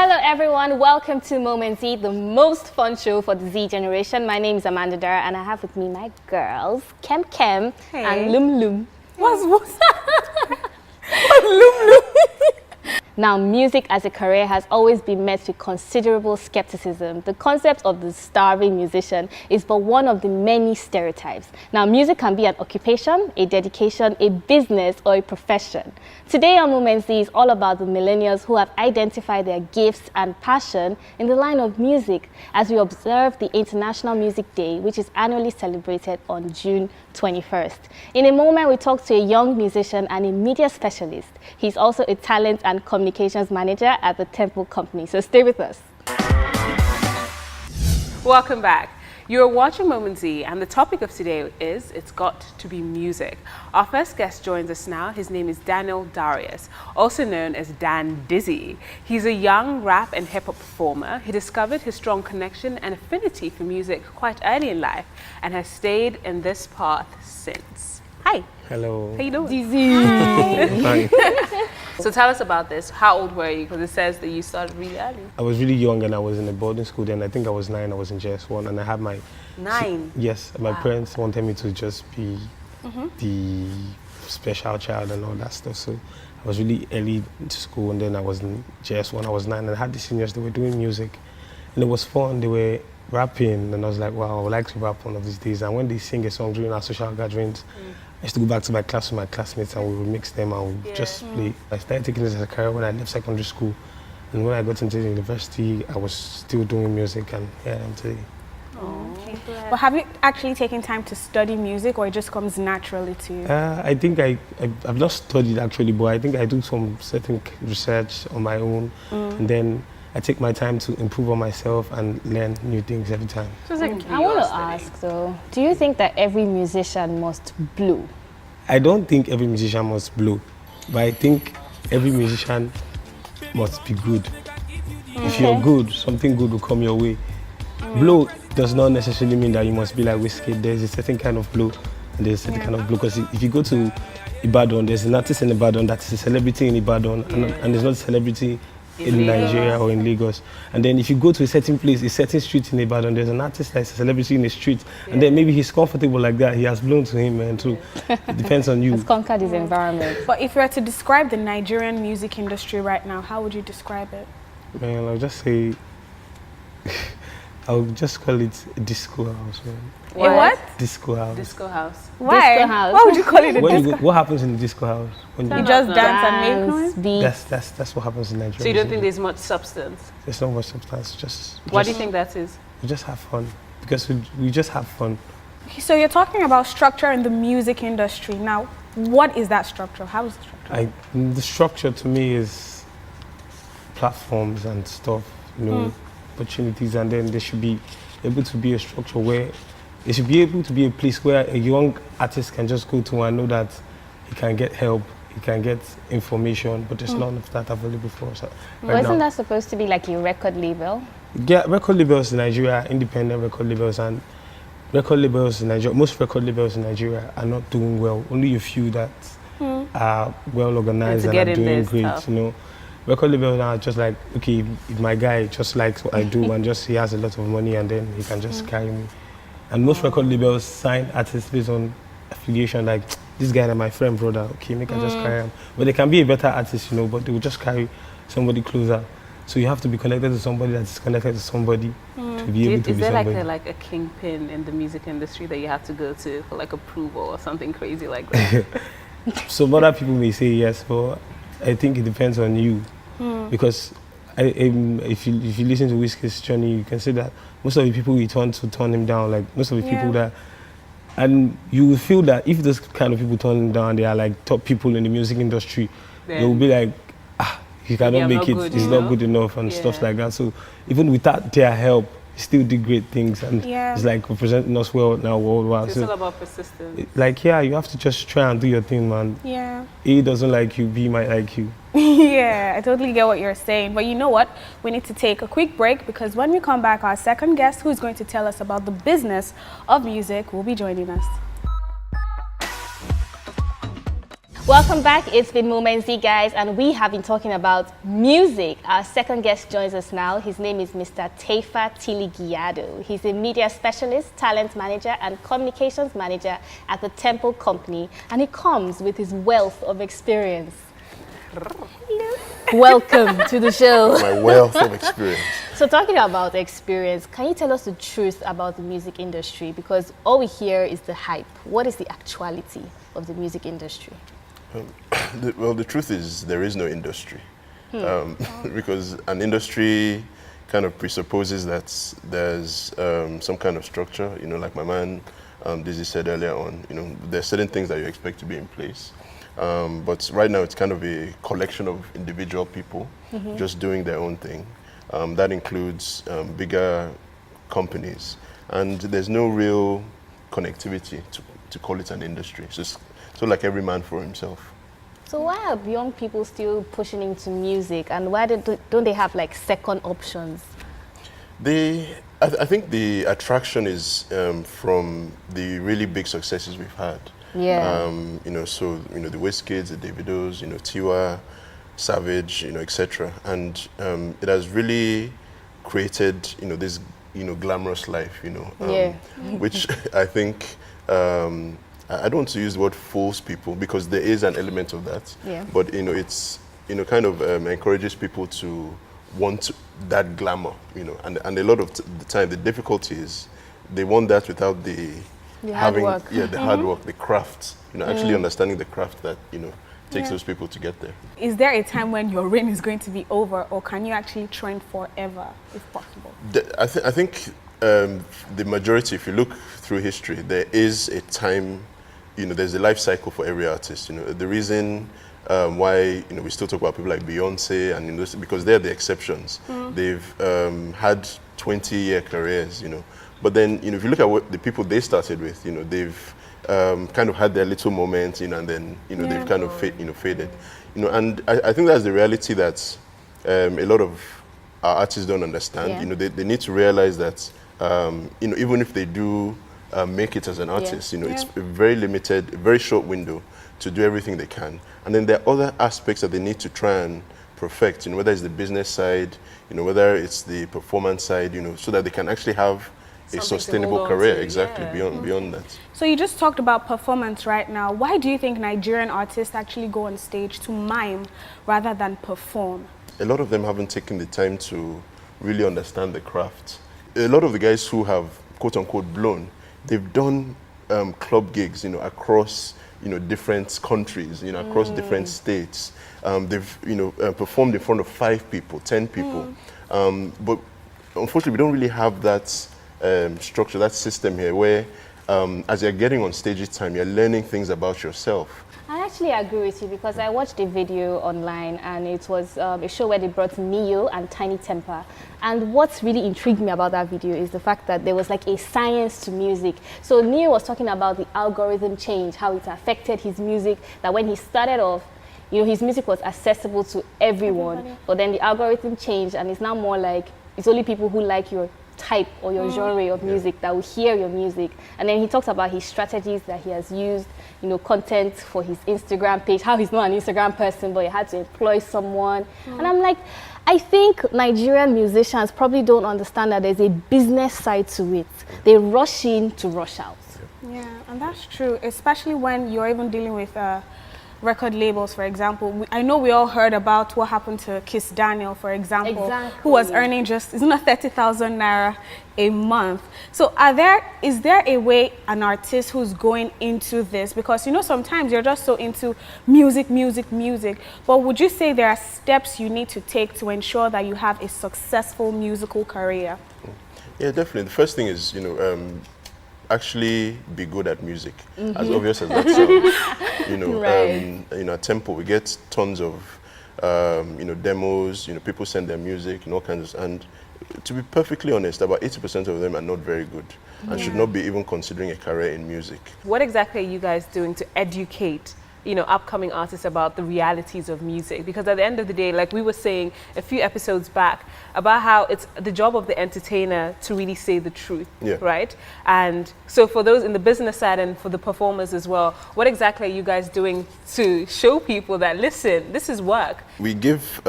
Hello everyone, welcome to Moment Z, the most fun show for the Z generation. My name is Amanda Dara and I have with me my girls, Kem and Lum Lum. What's that? What's Lum Lum? Now, music as a career has always been met with considerable skepticism. The concept of the starving musician is but one of the many stereotypes. Now, music can be an occupation, a dedication, a business, or a profession. Today on Moment Z is all about the millennials who have identified their gifts and passion in the line of music as we observe the International Music Day, which is annually celebrated on June 21st. In a moment, we talk to a young musician and a media specialist. He's also a talent and communications manager at the Temple Company. So stay with us. Welcome back. You're watching Moment Z, and the topic of today is It's Got to Be Music. Our first guest joins us now. His name is Daniel Darius, also known as Dan Dizzy. He's a young rap and hip-hop performer. He discovered his strong connection and affinity for music quite early in life and has stayed in this path since. Hi. Hello. How you doing? Dizzy. Hi. So tell us about this. How old were you? Because it says that you started really early. I was really young and I was in a boarding school then. I think I was 9, I was in JS1 and I had my... 9? Yes, my parents wanted me to just be the special child and all that stuff. So I was really early into school and then I was in JS1, I was 9 and I had the seniors, they were doing music. And it was fun, they were rapping and I was like, wow, I would like to rap one of these days. And when they sing a song during our social gatherings, I used to go back to my class with my classmates and we would mix them and we would just play. I started taking this as a career when I left secondary school. And when I got into the university, I was still doing music and here I am today. Okay. But have you actually taken time to study music or it just comes naturally to you? I think I've not studied actually, but I think I do some certain research on my own. And then I take my time to improve on myself and learn new things every time. I want to ask though, do you think that every musician must blow? I don't think every musician must blow, but I think every musician must be good. If you're good, something good will come your way. Blow does not necessarily mean that you must be like Whiskey. There's a certain kind of blow and there's a certain kind of blow. Because if you go to Ibadan, there's an artist in Ibadan that is a celebrity in Ibadan and there's not a celebrity in Nigeria or in Lagos. And then if you go to a certain place, a certain street in Ibadan, there's an artist that's a celebrity in the street. And then maybe he's comfortable like that. He has blown to him and too. It depends on you. He's conquered his environment. But if you were to describe the Nigerian music industry right now, how would you describe it? Man, I'll just say, I'll just call it a disco house, man. A what? Disco house. Disco house. Why? Disco house. Why would you call it a When disco? what happens in the disco house? When You just dance and make noise? beats. that's what happens in Nigeria. So you don't think there's much substance? There's not much substance. Just Why do you think that is? we just have fun? Because we just have fun. So you're talking about structure in the music industry. Now, what is that structure? How is the structure? The structure to me is platforms and stuff, you know, opportunities, and then there should be able to be a structure where it should be able to be a place where a young artist can just go to and know that he can get help, he can get information, but there's none of that available for us right Wasn't now. that supposed to be like a record label? Yeah, record labels in Nigeria, independent record labels, and record labels in Nigeria, most record labels in Nigeria are not doing well. Only a few that are well organized and are doing great, you know. Record labels are just like, okay, if my guy just likes what I do and just he has a lot of money and then he can just carry me. And most record labels sign artists based on affiliation, like this guy and my friend, brother, okay, make I just carry him. But they can be a better artist, you know, but they will just carry somebody closer. So you have to be connected to somebody that is connected to somebody to be able to Is be there somebody. like a kingpin in the music industry that you have to go to for like approval or something crazy like that? Some other people may say yes, but I think it depends on you. Because if you listen to Whiskey's journey, you can see that most of the people we turn him down, like most of the people that, and you will feel that if those kind of people turn him down, they are like top people in the music industry, they will be like, he cannot make it, he's not good enough and stuff like that. So even without their help, he still did great things and he's like representing us well now worldwide. It's so all about persistence. Like, yeah, you have to just try and do your thing, man. Yeah. A doesn't like you, B might like you. Yeah, I totally get what you're saying. But you know what? We need to take a quick break because when we come back, our second guest, who's going to tell us about the business of music, will be joining us. Welcome back. It's been Moments, guys, and we have been talking about music. Our second guest joins us now. His name is Mr. Taifa Tiligiado. He's a media specialist, talent manager, and communications manager at the Temple Company, and he comes with his wealth of experience. Welcome to the show. My wealth of experience. So talking about experience, can you tell us the truth about the music industry? Because all we hear is the hype. What is the actuality of the music industry? Well, the truth is there is no industry. Because an industry kind of presupposes that there's some kind of structure, you know, like my man Dizzy said earlier on, you know, there's certain things that you expect to be in place. But right now it's kind of a collection of individual people just doing their own thing. That includes bigger companies. And there's no real connectivity to call it an industry. It's just so like every man for himself. So why are young people still pushing into music, and why don't they have like second options? I think the attraction is from the really big successes we've had. Yeah. You know, so you know the Wizkids, the Davidos, you know Tiwa, Savage, you know, etc. And it has really created, you know, this, you know, glamorous life, you know, which I think. I don't want to use the word fools people because there is an element of that. Yeah. But you know, it's, you know, kind of encourages people to want that glamour, you know, and a lot of the time the difficulty is they want that without the having hard work. The hard work, the craft, you know, actually understanding the craft that, you know, takes those people to get there. Is there a time when your reign is going to be over, or can you actually trend forever if possible? I think the majority, if you look through history, there is a time. You know, there's a life cycle for every artist. You know, the reason why, you know, we still talk about people like Beyonce and, you know, because they're the exceptions. They've had 20-year careers. You know, but then, you know, if you look at what the people they started with, you know, they've kind of had their little moments, you know, and then, you know, they've kind of faded. You know, and I think that's the reality that a lot of our artists don't understand. You know, they need to realize that, you know, even if they do make it as an artist, you know, it's a very limited, very short window to do everything they can. And then there are other aspects that they need to try and perfect, you know, whether it's the business side, you know, whether it's the performance side, you know, so that they can actually have a sustainable career, beyond that. So you just talked about performance right now. Why do you think Nigerian artists actually go on stage to mime rather than perform? A lot of them haven't taken the time to really understand the craft. A lot of the guys who have, quote unquote, blown, they've done club gigs, you know, across, you know, different countries, you know, across different states. They've, you know, performed in front of 5 people, 10 people. But unfortunately, we don't really have that structure, that system here, where as you're getting on stage each time, you're learning things about yourself. I actually agree with you because I watched a video online and it was a show where they brought Neo and Tiny Temper. And what's really intrigued me about that video is the fact that there was like a science to music. So Neo was talking about the algorithm change, how it affected his music, that when he started off, you know, his music was accessible to everyone, but then the algorithm changed and it's now more like it's only people who like your type or your genre of music that will hear your music. And then he talks about his strategies that he has used, you know, content for his Instagram page, how he's not an Instagram person, but he had to employ someone. And I'm like, I think Nigerian musicians probably don't understand that there's a business side to it. They rush in to rush out. Yeah, and that's true, especially when you're even dealing with record labels, for example. I know we all heard about what happened to Kiss Daniel, for example, who was earning just, isn't it 30,000 naira a month. So is there a way an artist who's going into this, because you know sometimes you're just so into music, but would you say there are steps you need to take to ensure that you have a successful musical career? Yeah, definitely. The first thing is, you know, actually be good at music, as obvious as that sounds. You know, you know, at Temple we get tons of you know, demos. You know, people send their music and all kinds of, and to be perfectly honest, about 80% of them are not very good and should not be even considering a career in music. What exactly are you guys doing to educate you know, upcoming artists about the realities of music, because at the end of the day, like we were saying a few episodes back about how it's the job of the entertainer to really say the truth, right? And so for those in the business side and for the performers as well, what exactly are you guys doing to show people that, listen, this is work? We give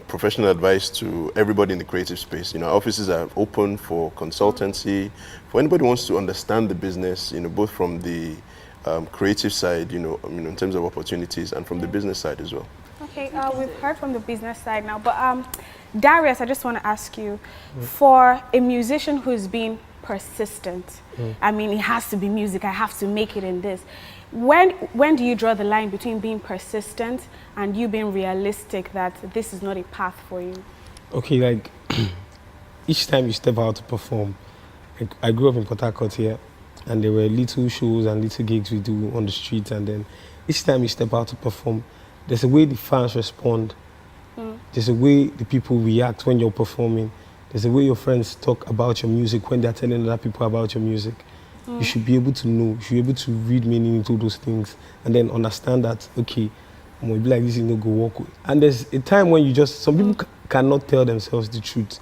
professional advice to everybody in the creative space. You know, our offices are open for consultancy, for anybody who wants to understand the business, you know, both from the creative side, you know, in terms of opportunities, and from the business side as well. Okay, we've heard from the business side now, but Darius, I just want to ask you, for a musician who's been persistent, I mean, it has to be music, I have to make it in this. When do you draw the line between being persistent and you being realistic that this is not a path for you? Okay, like each time you step out to perform, like, I grew up in Port Harcourt here, and there were little shows and little gigs we do on the streets, and then each time you step out to perform, there's a way the fans respond, there's a way the people react when you're performing, there's a way your friends talk about your music when they're telling other people about your music. You should be able to know, you should be able to read meaning into those things, and then understand that, okay, I'm gonna be like this, you know, go walk away. And there's a time when you just, some people cannot tell themselves the truth,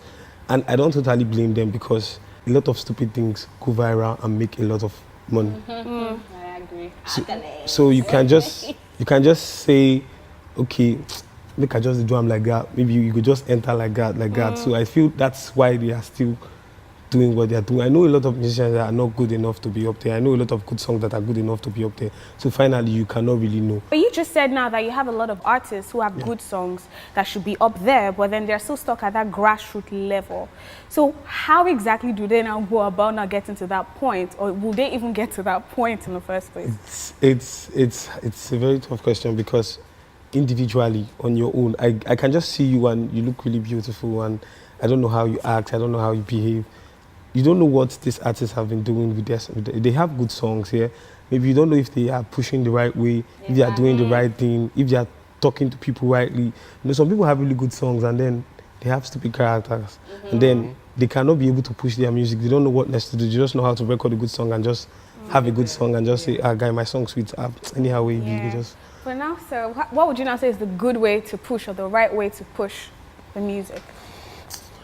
and I don't totally blame them, because a lot of stupid things go viral and make a lot of money. I agree. So you can just say, okay, make I just do them like that. Maybe you could just enter like that. So I feel that's why they are still doing what they are doing. I know a lot of musicians that are not good enough to be up there. I know a lot of good songs that are good enough to be up there. So finally, you cannot really know. But you just said now that you have a lot of artists who have good songs that should be up there, but then they're still stuck at that grassroots level. So how exactly do they now go about now getting to that point, or will they even get to that point in the first place? It's a very tough question, because individually, on your own, I can just see you and you look really beautiful, and I don't know how you act, I don't know how you behave. You don't know what these artists have been doing with their, they have good songs here. Maybe you don't know if they are pushing the right way, if they are doing the right thing, if they are talking to people rightly. You know, some people have really good songs and then they have stupid characters. And then they cannot be able to push their music. They don't know what next to do. They just know how to record a good song and just have a good song and just say, ah, guy, my song's sweet. Anyhow way be, just. But now, sir, what would you now say is the good way to push, or the right way to push the music?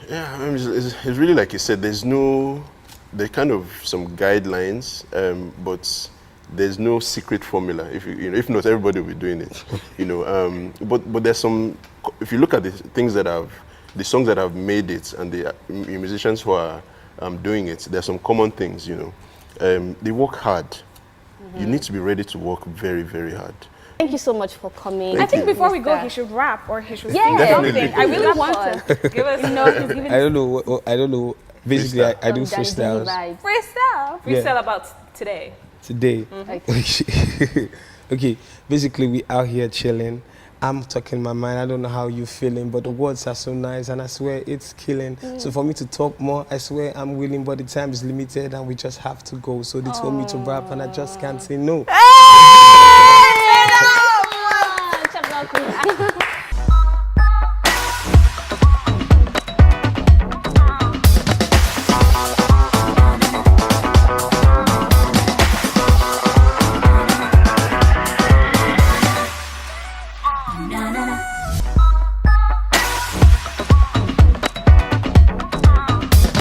Yeah, I mean, it's really like you said, there's kind of some guidelines, but there's no secret formula. If not, everybody will be doing it, you know. But there's some, if you look at the songs that have made it, and the musicians who are doing it, there's some common things, you know. They work hard. You need to be ready to work very, very hard. Thank you so much for coming. I think before we go, he should rap, or he should sing Definitely. something. I really want to give us, you know, he's giving I don't know. Basically, I do freestyles. freestyle. Freestyle about today. Today. Okay, basically we out here chilling. I'm talking my mind. I don't know how you're feeling, but the words are so nice, and I swear it's killing. So for me to talk more, I swear I'm willing, but the time is limited and we just have to go. So they told me to rap and I just can't say no.